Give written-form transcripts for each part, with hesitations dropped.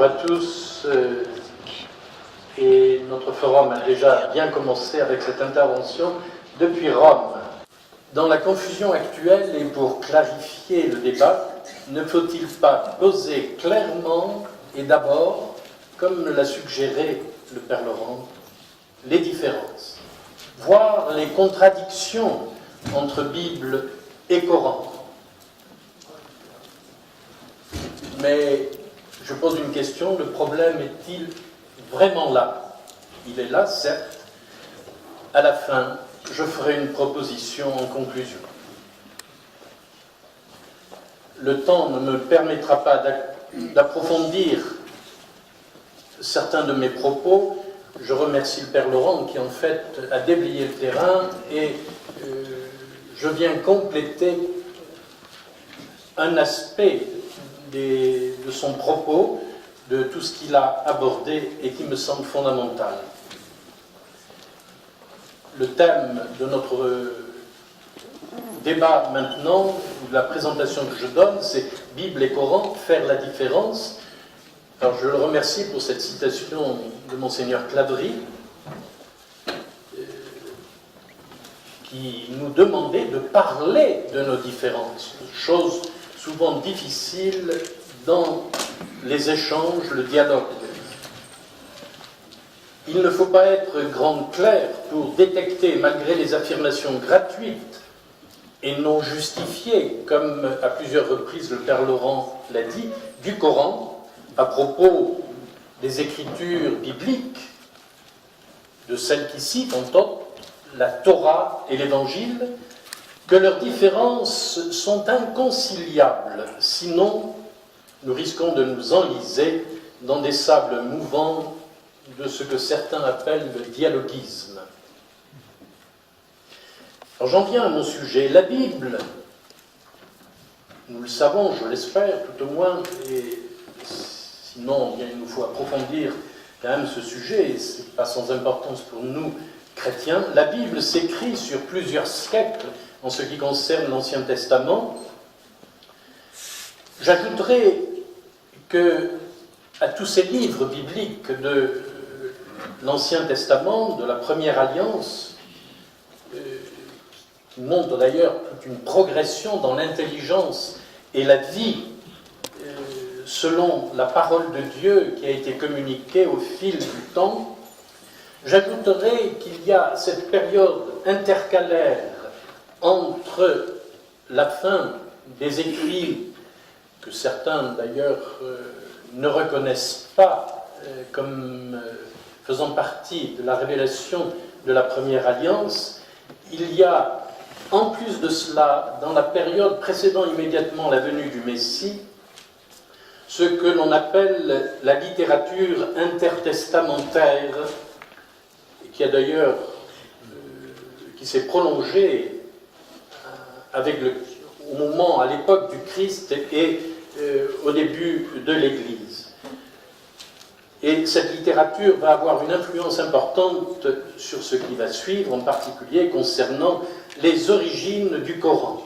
Bonjour à tous. Et notre forum a déjà bien commencé avec cette intervention depuis Rome. Dans la confusion actuelle et pour clarifier le débat, ne faut-il pas poser clairement et d'abord, comme l'a suggéré le Père Laurent, les différences, voire les contradictions entre Bible et Coran. Mais je pose une question, le problème est-il vraiment là? Il est là, certes. À la fin, je ferai une proposition en conclusion. Le temps ne me permettra pas d'approfondir certains de mes propos. Je remercie le Père Laurent qui, en fait, a déblayé le terrain et je viens compléter un aspect de son propos, de tout ce qu'il a abordé et qui me semble fondamental. Le thème de notre débat maintenant, ou de la présentation que je donne, c'est Bible et Coran, faire la différence. Alors je le remercie pour cette citation de Monseigneur Clavry, qui nous demandait de parler de nos différences, chose souvent difficile dans les échanges, le dialogue. Il ne faut pas être grand clerc pour détecter, malgré les affirmations gratuites et non justifiées, comme à plusieurs reprises le Père Laurent l'a dit, du Coran, à propos des écritures bibliques, de celles qui citent entre autres la Torah et l'Évangile, que leurs différences sont inconciliables, sinon nous risquons de nous enliser dans des sables mouvants de ce que certains appellent le dialoguisme. Alors j'en viens à mon sujet. La Bible, nous le savons, je l'espère tout au moins, et sinon bien, il nous faut approfondir quand même ce sujet, et ce n'est pas sans importance pour nous chrétiens. La Bible s'écrit sur plusieurs siècles en ce qui concerne l'Ancien Testament. J'ajouterai que à tous ces livres bibliques de l'Ancien Testament, de la Première Alliance, qui montre d'ailleurs toute une progression dans l'intelligence et la vie selon la parole de Dieu qui a été communiquée au fil du temps, j'ajouterai qu'il y a cette période intercalaire entre la fin des écrits, que certains d'ailleurs ne reconnaissent pas comme faisant partie de la révélation de la Première Alliance, il y a en plus de cela, dans la période précédant immédiatement la venue du Messie, ce que l'on appelle la littérature intertestamentaire, qui a d'ailleurs qui s'est prolongée au moment, à l'époque du Christ et au début de l'Église. Et cette littérature va avoir une influence importante sur ce qui va suivre, en particulier concernant les origines du Coran.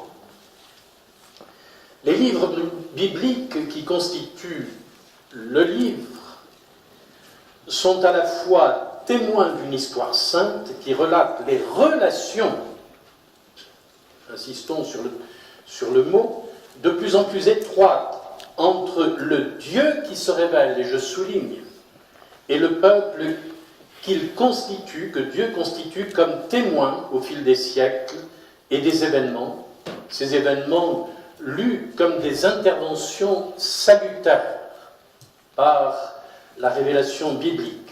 Les livres bibliques qui constituent le livre sont à la fois témoins d'une histoire sainte qui relate les relations, insistons sur le mot, de plus en plus étroites entre le Dieu qui se révèle, et je souligne, et le peuple qu'il constitue, que Dieu constitue comme témoin au fil des siècles et des événements, ces événements lus comme des interventions salutaires par la révélation biblique.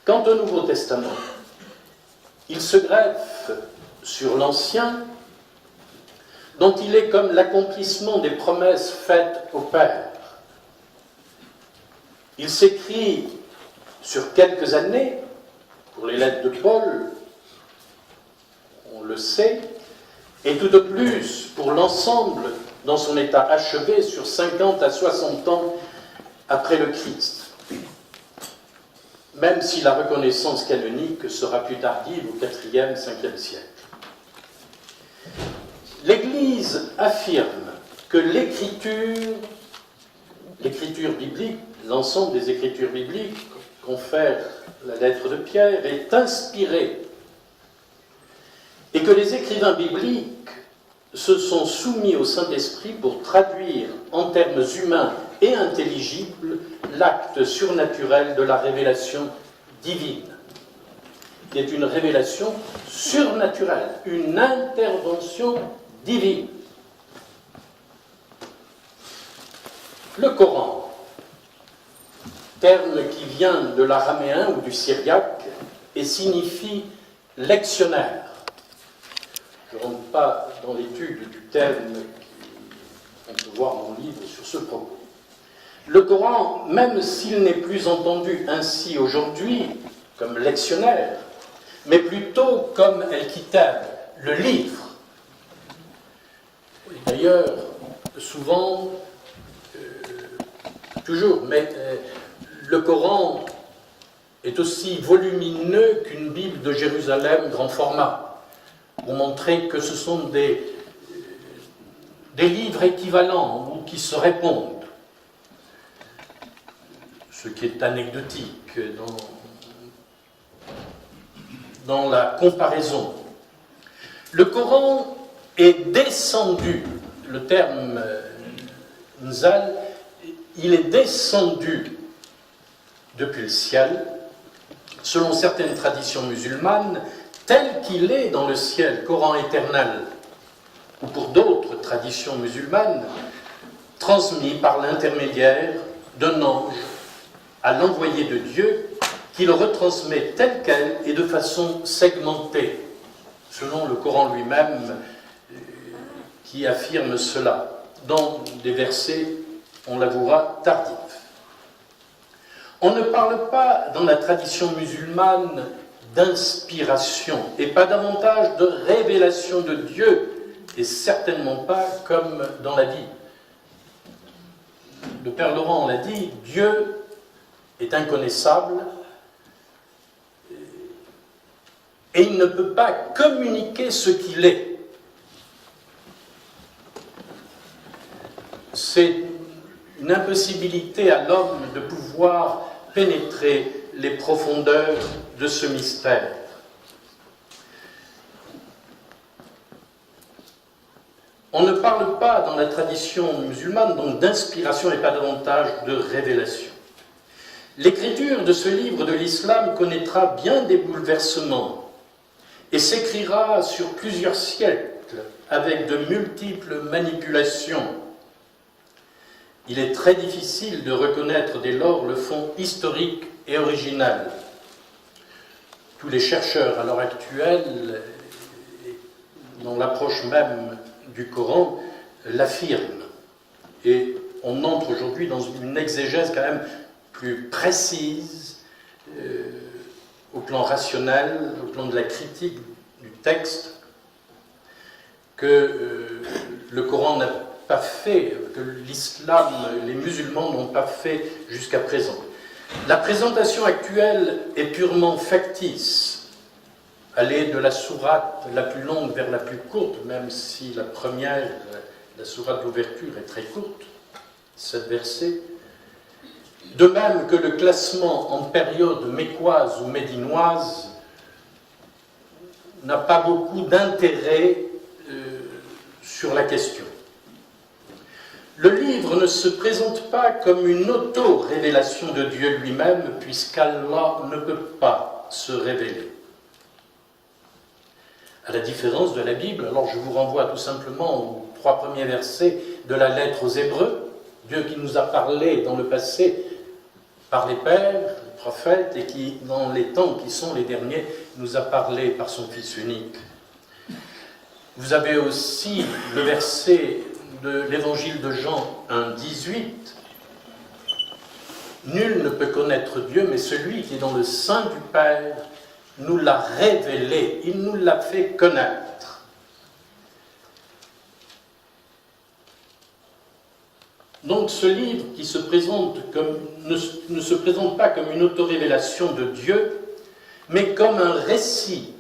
Quant au Nouveau Testament, il se greffe sur l'Ancien, dont il est comme l'accomplissement des promesses faites au Père. Il s'écrit sur quelques années, pour les lettres de Paul, on le sait, et tout de plus pour l'ensemble dans son état achevé sur 50 à 60 ans après le Christ. Même si la reconnaissance canonique sera plus tardive au IVe, Ve siècle. l'Église affirme que l'écriture biblique, l'ensemble des Écritures bibliques, confère la lettre de Pierre, est inspirée et que les écrivains bibliques se sont soumis au Saint-Esprit pour traduire en termes humains et intelligibles l'acte surnaturel de la révélation divine, qui est une révélation surnaturelle, une intervention divine. Le Coran, terme qui vient de l'araméen ou du syriaque et signifie lectionnaire. Je ne rentre pas dans l'étude du terme qu'on peut voir dans mon livre sur ce propos. Le Coran, même s'il n'est plus entendu ainsi aujourd'hui comme lectionnaire, mais plutôt comme El-Kitab, le livre. Et d'ailleurs, souvent, toujours, mais le Coran est aussi volumineux qu'une Bible de Jérusalem grand format, pour montrer que ce sont des livres équivalents ou qui se répondent. Ce qui est anecdotique dans la comparaison. Le Coran est descendu, le terme nzal, il est descendu depuis le ciel, selon certaines traditions musulmanes, tel qu'il est dans le ciel, Coran éternel, ou pour d'autres traditions musulmanes, transmis par l'intermédiaire d'un ange à l'envoyé de Dieu, qui le retransmet tel quel et de façon segmentée, selon le Coran lui-même qui affirme cela, dans des versets, on l'avouera, tardifs. On ne parle pas, dans la tradition musulmane, d'inspiration, et pas davantage de révélation de Dieu, et certainement pas comme dans la Bible. Le Père Laurent l'a dit, Dieu est inconnaissable, et il ne peut pas communiquer ce qu'il est. C'est une impossibilité à l'homme de pouvoir pénétrer les profondeurs de ce mystère. On ne parle pas dans la tradition musulmane donc d'inspiration et pas davantage de révélation. L'écriture de ce livre de l'islam connaîtra bien des bouleversements et s'écrira sur plusieurs siècles avec de multiples manipulations. Il est très difficile de reconnaître dès lors le fond historique et original. Tous les chercheurs à l'heure actuelle, dans l'approche même du Coran, l'affirment. Et on entre aujourd'hui dans une exégèse quand même plus précise au plan rationnel, au plan de la critique du texte, que le Coran n'a pas fait, que l'islam, les musulmans n'ont pas fait jusqu'à présent. La présentation actuelle est purement factice, aller de la sourate la plus longue vers la plus courte, même si la première, la sourate d'ouverture, est très courte, 7 versets. De même que le classement en période mécoise ou médinoise n'a pas beaucoup d'intérêt sur la question. Le livre ne se présente pas comme une auto-révélation de Dieu lui-même, puisqu'Allah ne peut pas se révéler. À la différence de la Bible, alors je vous renvoie tout simplement aux 3 premiers versets de la lettre aux Hébreux, Dieu qui nous a parlé dans le passé par les pères, les prophètes, et qui, dans les temps qui sont les derniers, nous a parlé par son Fils unique. Vous avez aussi le verset de l'évangile de Jean 1,18. Nul ne peut connaître Dieu, mais celui qui est dans le sein du Père nous l'a révélé, il nous l'a fait connaître. Donc ce livre qui se présente comme, ne se présente pas comme une autorévélation de Dieu, mais comme un récit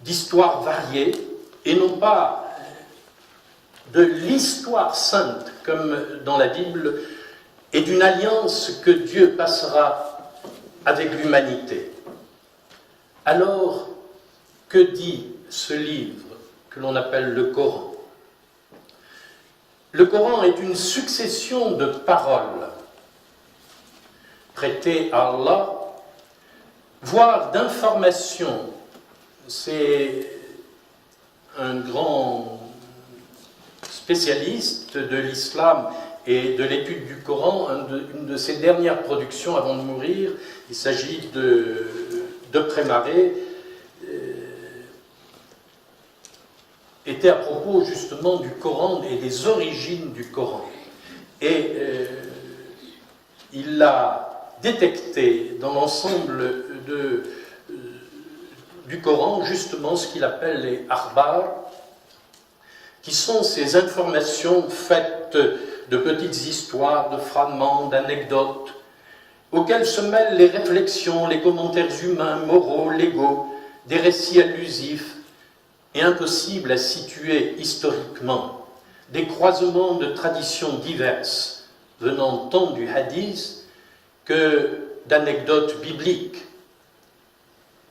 d'histoires variées, et non pas de l'histoire sainte, comme dans la Bible, et d'une alliance que Dieu passera avec l'humanité. Alors, que dit ce livre que l'on appelle le Coran? Le Coran est une succession de paroles prêtées à Allah, voire d'informations. C'est un grand spécialiste de l'islam et de l'étude du Coran, une de ses dernières productions avant de mourir. Il s'agit de Prémaré, était à propos justement du Coran et des origines du Coran. Et il a détecté dans l'ensemble du Coran justement ce qu'il appelle les akhbar, qui sont ces informations faites de petites histoires, de fragments, d'anecdotes, auxquelles se mêlent les réflexions, les commentaires humains, moraux, légaux, des récits allusifs, et impossible à situer historiquement, des croisements de traditions diverses venant tant du hadith que d'anecdotes bibliques.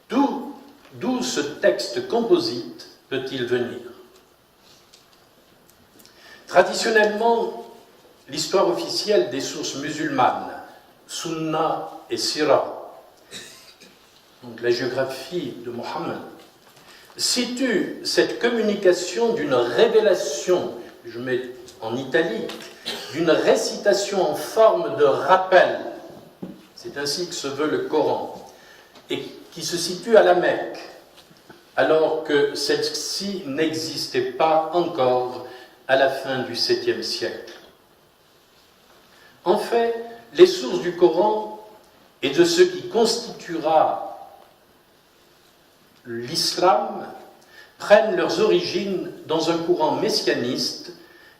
D'où ce texte composite peut-il venir? Traditionnellement, l'histoire officielle des sources musulmanes, Sunna et Sira, donc la géographie de Mohammed, situe cette communication d'une révélation, je mets en italique, d'une récitation en forme de rappel, c'est ainsi que se veut le Coran, et qui se situe à la Mecque, alors que celle-ci n'existait pas encore à la fin du 7e siècle. En fait, les sources du Coran et de ce qui constituera l'islam prennent leurs origines dans un courant messianiste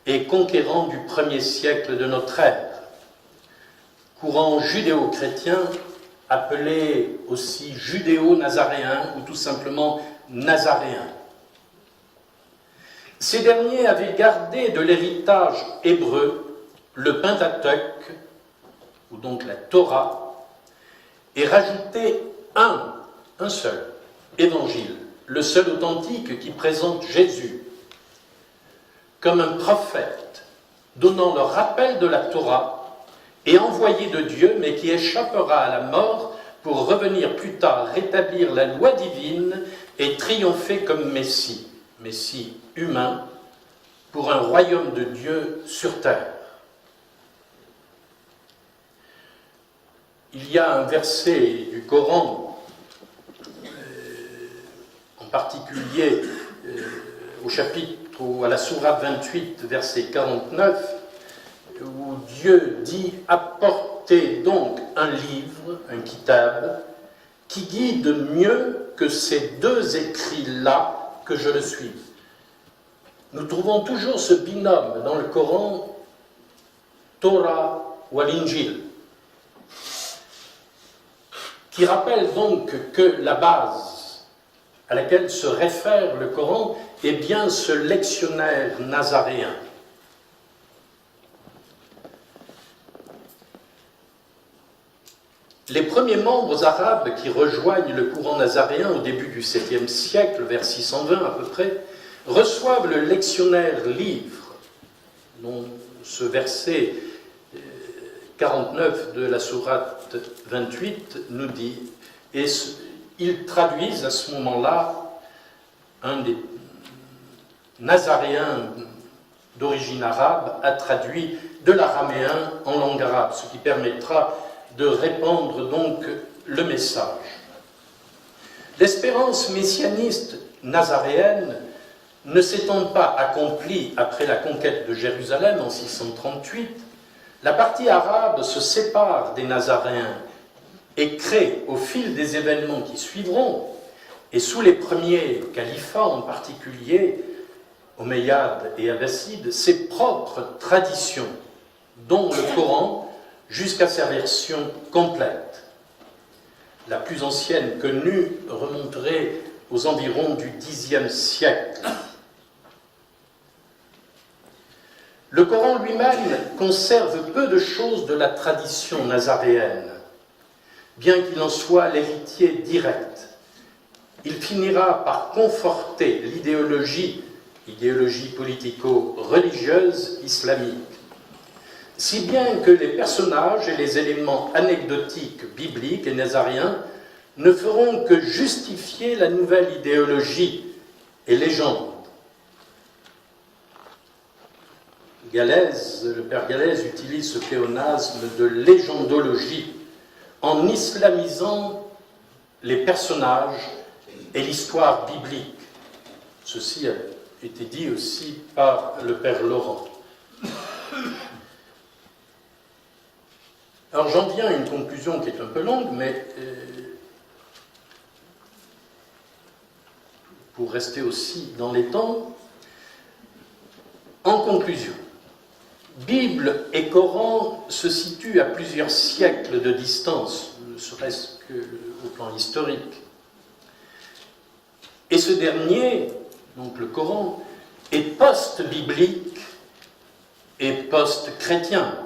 et conquérant du 1er siècle de notre ère, courant judéo-chrétien appelé aussi judéo-nazaréen ou tout simplement nazaréen. Ces derniers avaient gardé de l'héritage hébreu le Pentateuque, ou donc la Torah, et rajouté un seul évangile, le seul authentique qui présente Jésus comme un prophète, donnant le rappel de la Torah et envoyé de Dieu, mais qui échappera à la mort pour revenir plus tard rétablir la loi divine et triompher comme Messie humain, pour un royaume de Dieu sur terre. Il y a un verset du Coran, en particulier au chapitre ou à la sourate 28, verset 49, où Dieu dit « Apportez donc un livre, un kitab, qui guide mieux que ces deux écrits-là que je le suis. » Nous trouvons toujours ce binôme dans le Coran, Torah ou l'Injil, qui rappelle donc que la base à laquelle se réfère le Coran est bien ce lectionnaire nazaréen. Les premiers membres arabes qui rejoignent le courant nazaréen au début du 7e siècle, vers 620 à peu près, reçoivent le lectionnaire livre, dont ce verset 49 de la sourate 28 nous dit, et ils traduisent à ce moment-là, un des nazaréens d'origine arabe a traduit de l'araméen en langue arabe, ce qui permettra de répandre donc le message. L'espérance messianiste nazaréenne ne s'étant pas accomplie après la conquête de Jérusalem en 638, la partie arabe se sépare des Nazaréens et crée, au fil des événements qui suivront, et sous les premiers califats en particulier, Omeyyades et Abbassides, ses propres traditions, dont le Coran, jusqu'à sa version complète. La plus ancienne connue remonterait aux environs du Xe siècle. Le Coran lui-même conserve peu de choses de la tradition nazaréenne, bien qu'il en soit l'héritier direct. Il finira par conforter l'idéologie politico-religieuse islamique, si bien que les personnages et les éléments anecdotiques bibliques et nazariens ne feront que justifier la nouvelle idéologie et légende. Le père Galèze utilise ce pléonasme de légendologie en islamisant les personnages et l'histoire biblique. Ceci a été dit aussi par le père Laurent. Alors j'en viens à une conclusion qui est un peu longue, mais pour rester aussi dans les temps. En conclusion, Bible et Coran se situent à plusieurs siècles de distance, ne serait-ce qu'au plan historique. Et ce dernier, donc le Coran, est post-biblique et post-chrétien.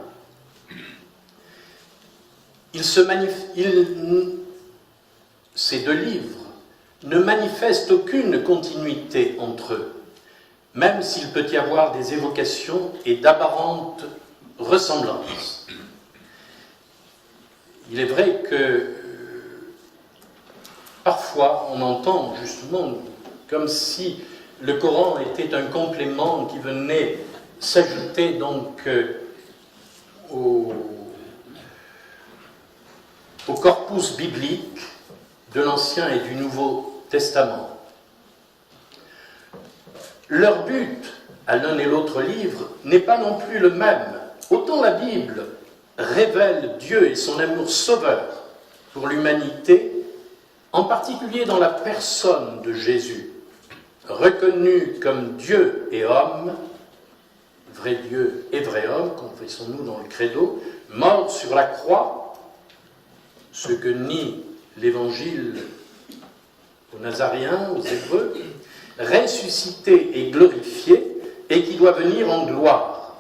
Ces deux livres ne manifestent aucune continuité entre eux, même s'il peut y avoir des évocations et d'apparentes ressemblances. Il est vrai que parfois on entend justement comme si le Coran était un complément qui venait s'ajouter donc au corpus biblique de l'Ancien et du Nouveau Testament. Leur but, à l'un et l'autre livre, n'est pas non plus le même. Autant la Bible révèle Dieu et son amour sauveur pour l'humanité, en particulier dans la personne de Jésus, reconnu comme Dieu et homme, vrai Dieu et vrai homme, confessons-nous dans le credo, mort sur la croix, ce que nie l'Évangile aux Nazaréens, aux Hébreux, ressuscité et glorifié, et qui doit venir en gloire.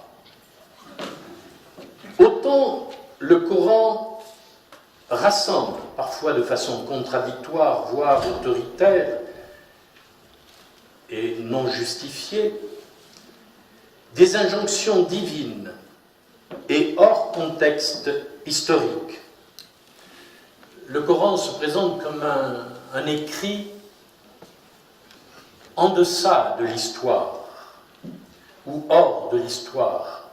Autant le Coran rassemble, parfois de façon contradictoire, voire autoritaire, et non justifiée, des injonctions divines et hors contexte historique. Le Coran se présente comme un écrit en deçà de l'histoire ou hors de l'histoire.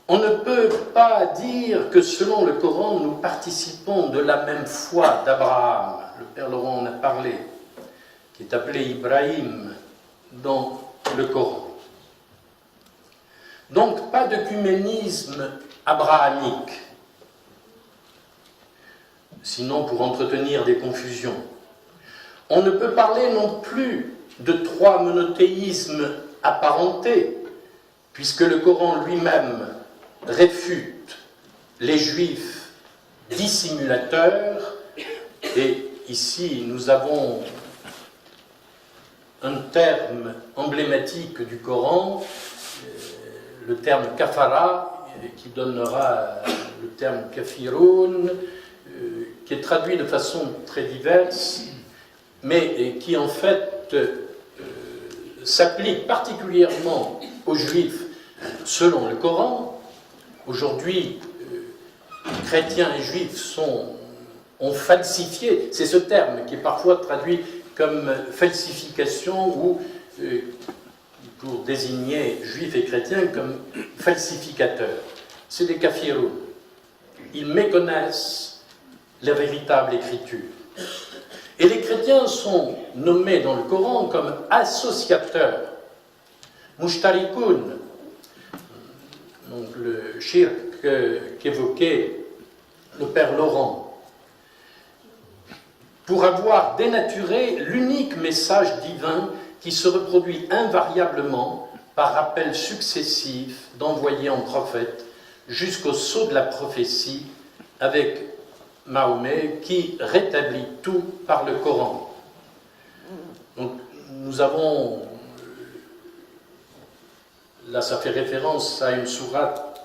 On ne peut pas dire que selon le Coran, nous participons de la même foi d'Abraham, le père Laurent en a parlé, qui est appelé Ibrahim dans le Coran. Donc pas d'œcuménisme abrahamique, sinon pour entretenir des confusions. On ne peut parler non plus de trois monothéismes apparentés, puisque le Coran lui-même réfute les juifs dissimulateurs, et ici nous avons un terme emblématique du Coran, le terme kafara, qui donnera le terme kafiroun, qui est traduit de façon très diverse, mais qui en fait s'applique particulièrement aux Juifs selon le Coran. Aujourd'hui, chrétiens et Juifs ont falsifié, c'est ce terme qui est parfois traduit comme falsification ou pour désigner Juifs et chrétiens comme falsificateurs. C'est des kafiroun. Ils méconnaissent la véritable écriture. Et les chrétiens sont nommés dans le Coran comme associateurs, mushtarikoun, donc le shirk qu'évoquait le père Laurent, pour avoir dénaturé l'unique message divin qui se reproduit invariablement par appels successifs d'envoyés en prophète jusqu'au sceau de la prophétie avec Mahomet qui rétablit tout par le Coran. Donc nous avons là ça fait référence à une sourate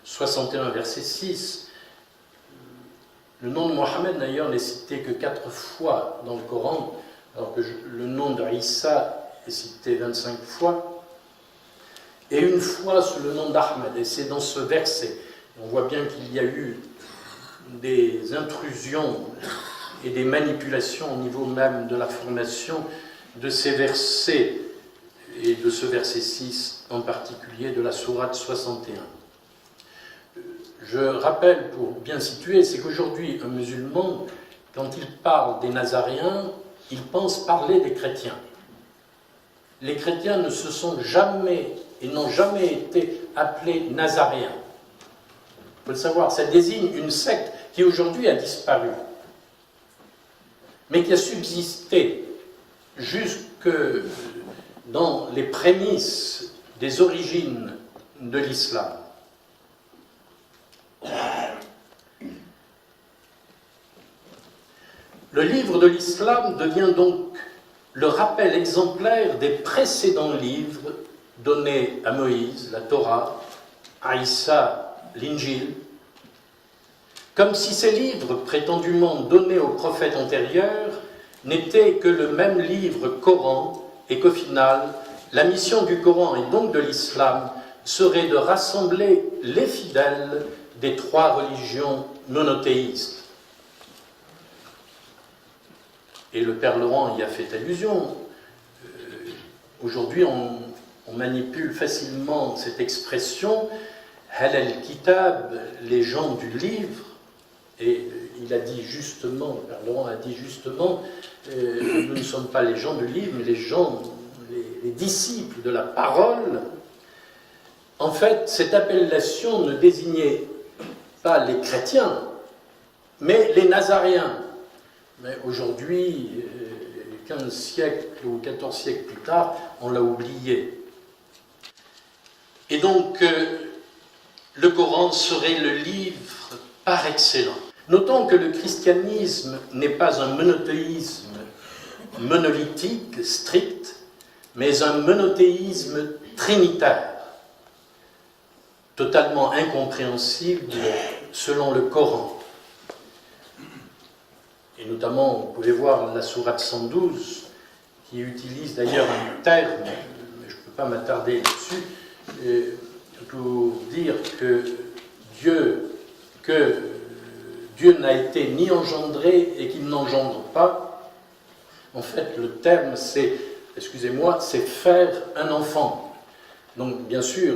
61, verset 6. Le nom de Mohammed d'ailleurs n'est cité que 4 fois dans le Coran, alors que le nom de Isa est cité 25 fois, et une fois sous le nom d'Ahmed, et c'est dans ce verset. On voit bien qu'il y a eu des intrusions et des manipulations au niveau même de la formation de ces versets, et de ce verset 6 en particulier, de la sourate 61. Je rappelle, pour bien situer, c'est qu'aujourd'hui, un musulman, quand il parle des Nazaréens, il pense parler des chrétiens. Les chrétiens ne se sont jamais et n'ont jamais été appelés Nazaréens. Il faut le savoir, ça désigne une secte qui aujourd'hui a disparu, mais qui a subsisté jusque dans les prémices des origines de l'islam. Le livre de l'islam devient donc le rappel exemplaire des précédents livres donnés à Moïse, la Torah, à Isa, l'Injil, comme si ces livres prétendument donnés aux prophètes antérieurs n'étaient que le même livre Coran, et qu'au final, la mission du Coran et donc de l'islam serait de rassembler les fidèles des 3 religions monothéistes. Et le Père Laurent y a fait allusion. Aujourd'hui, on manipule facilement cette expression « Hal al-Kitab », les gens du livre, et il a dit justement, le Père Laurent a dit justement, nous ne sommes pas les gens du livre, mais les gens, les disciples de la parole. En fait, cette appellation ne désignait pas les chrétiens, mais les Nazaréens. Mais aujourd'hui, 15 siècles ou 14 siècles plus tard, on l'a oublié. Et donc, le Coran serait le livre par excellence. Notons que le christianisme n'est pas un monothéisme monolithique, strict, mais un monothéisme trinitaire, totalement incompréhensible selon le Coran. Et notamment, vous pouvez voir la sourate 112, qui utilise d'ailleurs un terme, mais je ne peux pas m'attarder là-dessus, pour dire que Dieu n'a été ni engendré et qu'il n'engendre pas. En fait, le terme, c'est, excusez-moi, c'est faire un enfant. Donc, bien sûr,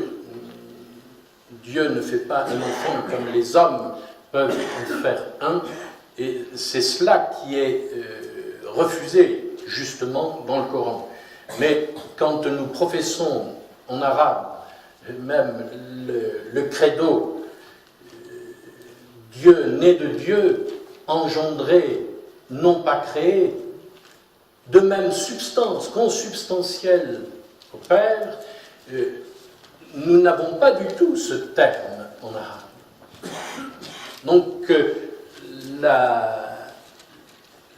Dieu ne fait pas un enfant comme les hommes peuvent en faire un, et c'est cela qui est refusé, justement, dans le Coran. Mais quand nous professons en arabe, même le credo, Dieu né de Dieu, engendré, non pas créé, de même substance, consubstantielle au Père, nous n'avons pas du tout ce terme en arabe. Donc,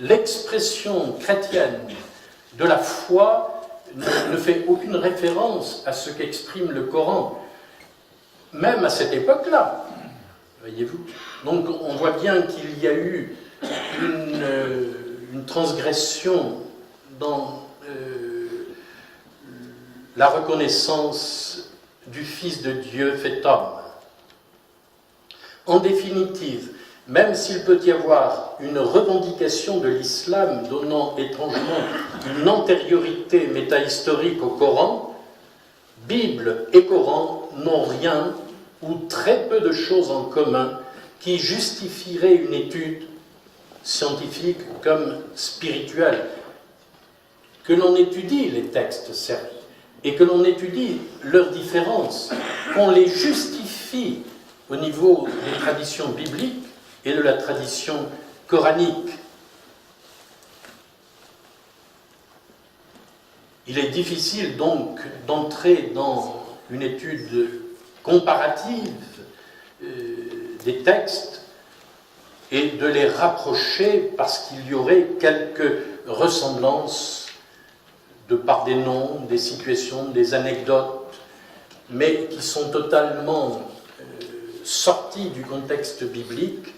l'expression chrétienne de la foi ne fait aucune référence à ce qu'exprime le Coran, même à cette époque-là, voyez-vous. Donc on voit bien qu'il y a eu une transgression dans la reconnaissance du Fils de Dieu fait homme. En définitive, même s'il peut y avoir une revendication de l'islam donnant étrangement une antériorité métahistorique au Coran, Bible et Coran n'ont rien ou très peu de choses en commun qui justifieraient une étude scientifique comme spirituelle. Que l'on étudie les textes, certes, et que l'on étudie leurs différences, qu'on les justifie au niveau des traditions bibliques et de la tradition coranique. Il est difficile donc d'entrer dans une étude comparative des textes et de les rapprocher parce qu'il y aurait quelques ressemblances de par des noms, des situations, des anecdotes, mais qui sont totalement sortis du contexte biblique.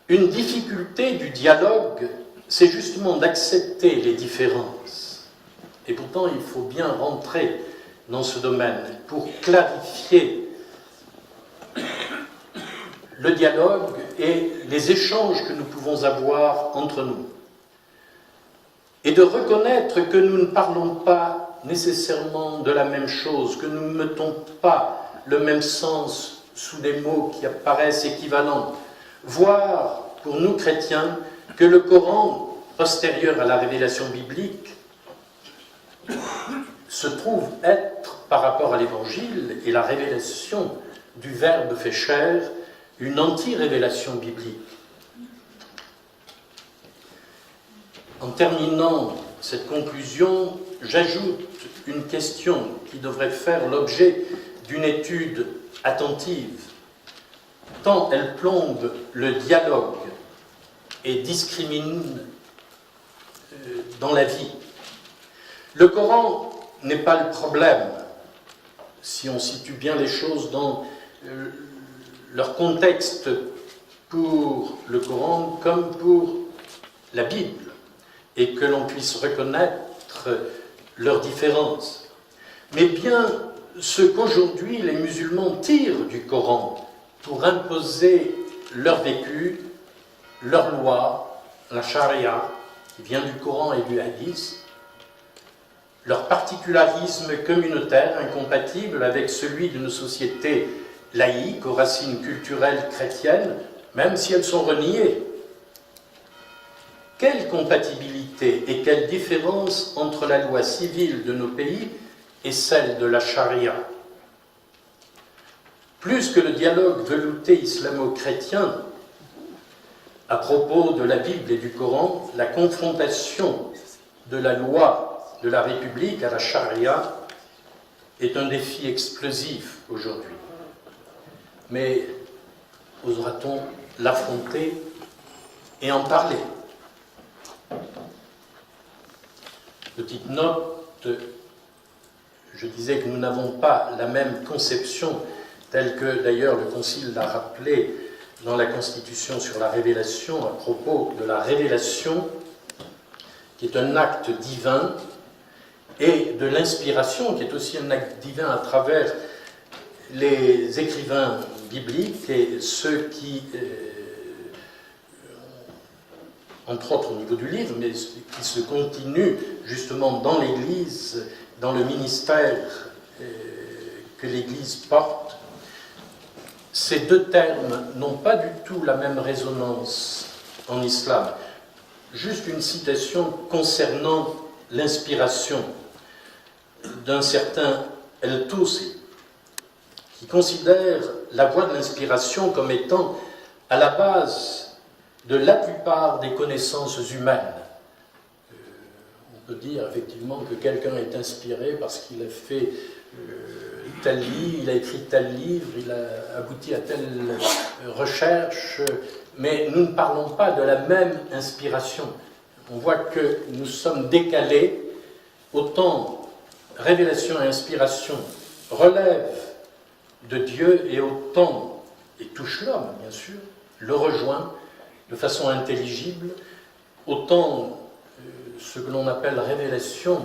Une difficulté du dialogue, c'est justement d'accepter les différences. Et pourtant, il faut bien rentrer dans ce domaine pour clarifier le dialogue et les échanges que nous pouvons avoir entre nous. Et de reconnaître que nous ne parlons pas nécessairement de la même chose, que nous ne mettons pas le même sens sous des mots qui apparaissent équivalents, voire, pour nous chrétiens, que le Coran, postérieur à la révélation biblique, se trouve être, par rapport à l'Évangile et la révélation du Verbe fait chair, une anti-révélation biblique. En terminant cette conclusion, j'ajoute une question qui devrait faire l'objet d'une étude attentive, tant elle plombe le dialogue et discrimine dans la vie. Le Coran n'est pas le problème, si on situe bien les choses dans leur contexte, pour le Coran comme pour la Bible, et que l'on puisse reconnaître leurs différences. Mais bien ce qu'aujourd'hui les musulmans tirent du Coran pour imposer leur vécu, leur loi, la charia, qui vient du Coran et du hadith, leur particularisme communautaire incompatible avec celui d'une société laïque aux racines culturelles chrétiennes, même si elles sont reniées. Quelle compatibilité et quelle différence entre la loi civile de nos pays et celle de la charia? Plus que le dialogue velouté islamo-chrétien à propos de la Bible et du Coran, la confrontation de la loi de la République à la charia est un défi explosif aujourd'hui. Mais osera-t-on l'affronter et en parler? Petite note, je disais que nous n'avons pas la même conception, telle que d'ailleurs le Concile l'a rappelé dans la Constitution sur la révélation, à propos de la révélation, qui est un acte divin, et de l'inspiration, qui est aussi un acte divin à travers les écrivains bibliques et ceux qui, entre autres au niveau du livre, mais qui se continuent justement dans l'Église, dans le ministère que l'Église porte. Ces deux termes n'ont pas du tout la même résonance en islam. Juste une citation concernant l'inspiration d'un certain El-Tousi, qui considère la voie de l'inspiration comme étant à la base de la plupart des connaissances humaines. On peut dire effectivement que quelqu'un est inspiré parce qu'il a fait tel livre, il a écrit tel livre, il a abouti à telle recherche, mais nous ne parlons pas de la même inspiration. On voit que nous sommes décalés, autant révélation et inspiration relèvent de Dieu et autant, et touche l'homme bien sûr, le rejoint de façon intelligible, autant ce que l'on appelle révélation,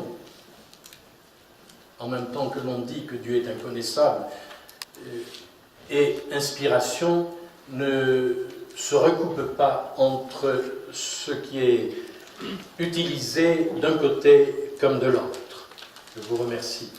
en même temps que l'on dit que Dieu est inconnaissable, et inspiration ne se recoupe pas entre ce qui est utilisé d'un côté comme de l'autre. Je vous remercie.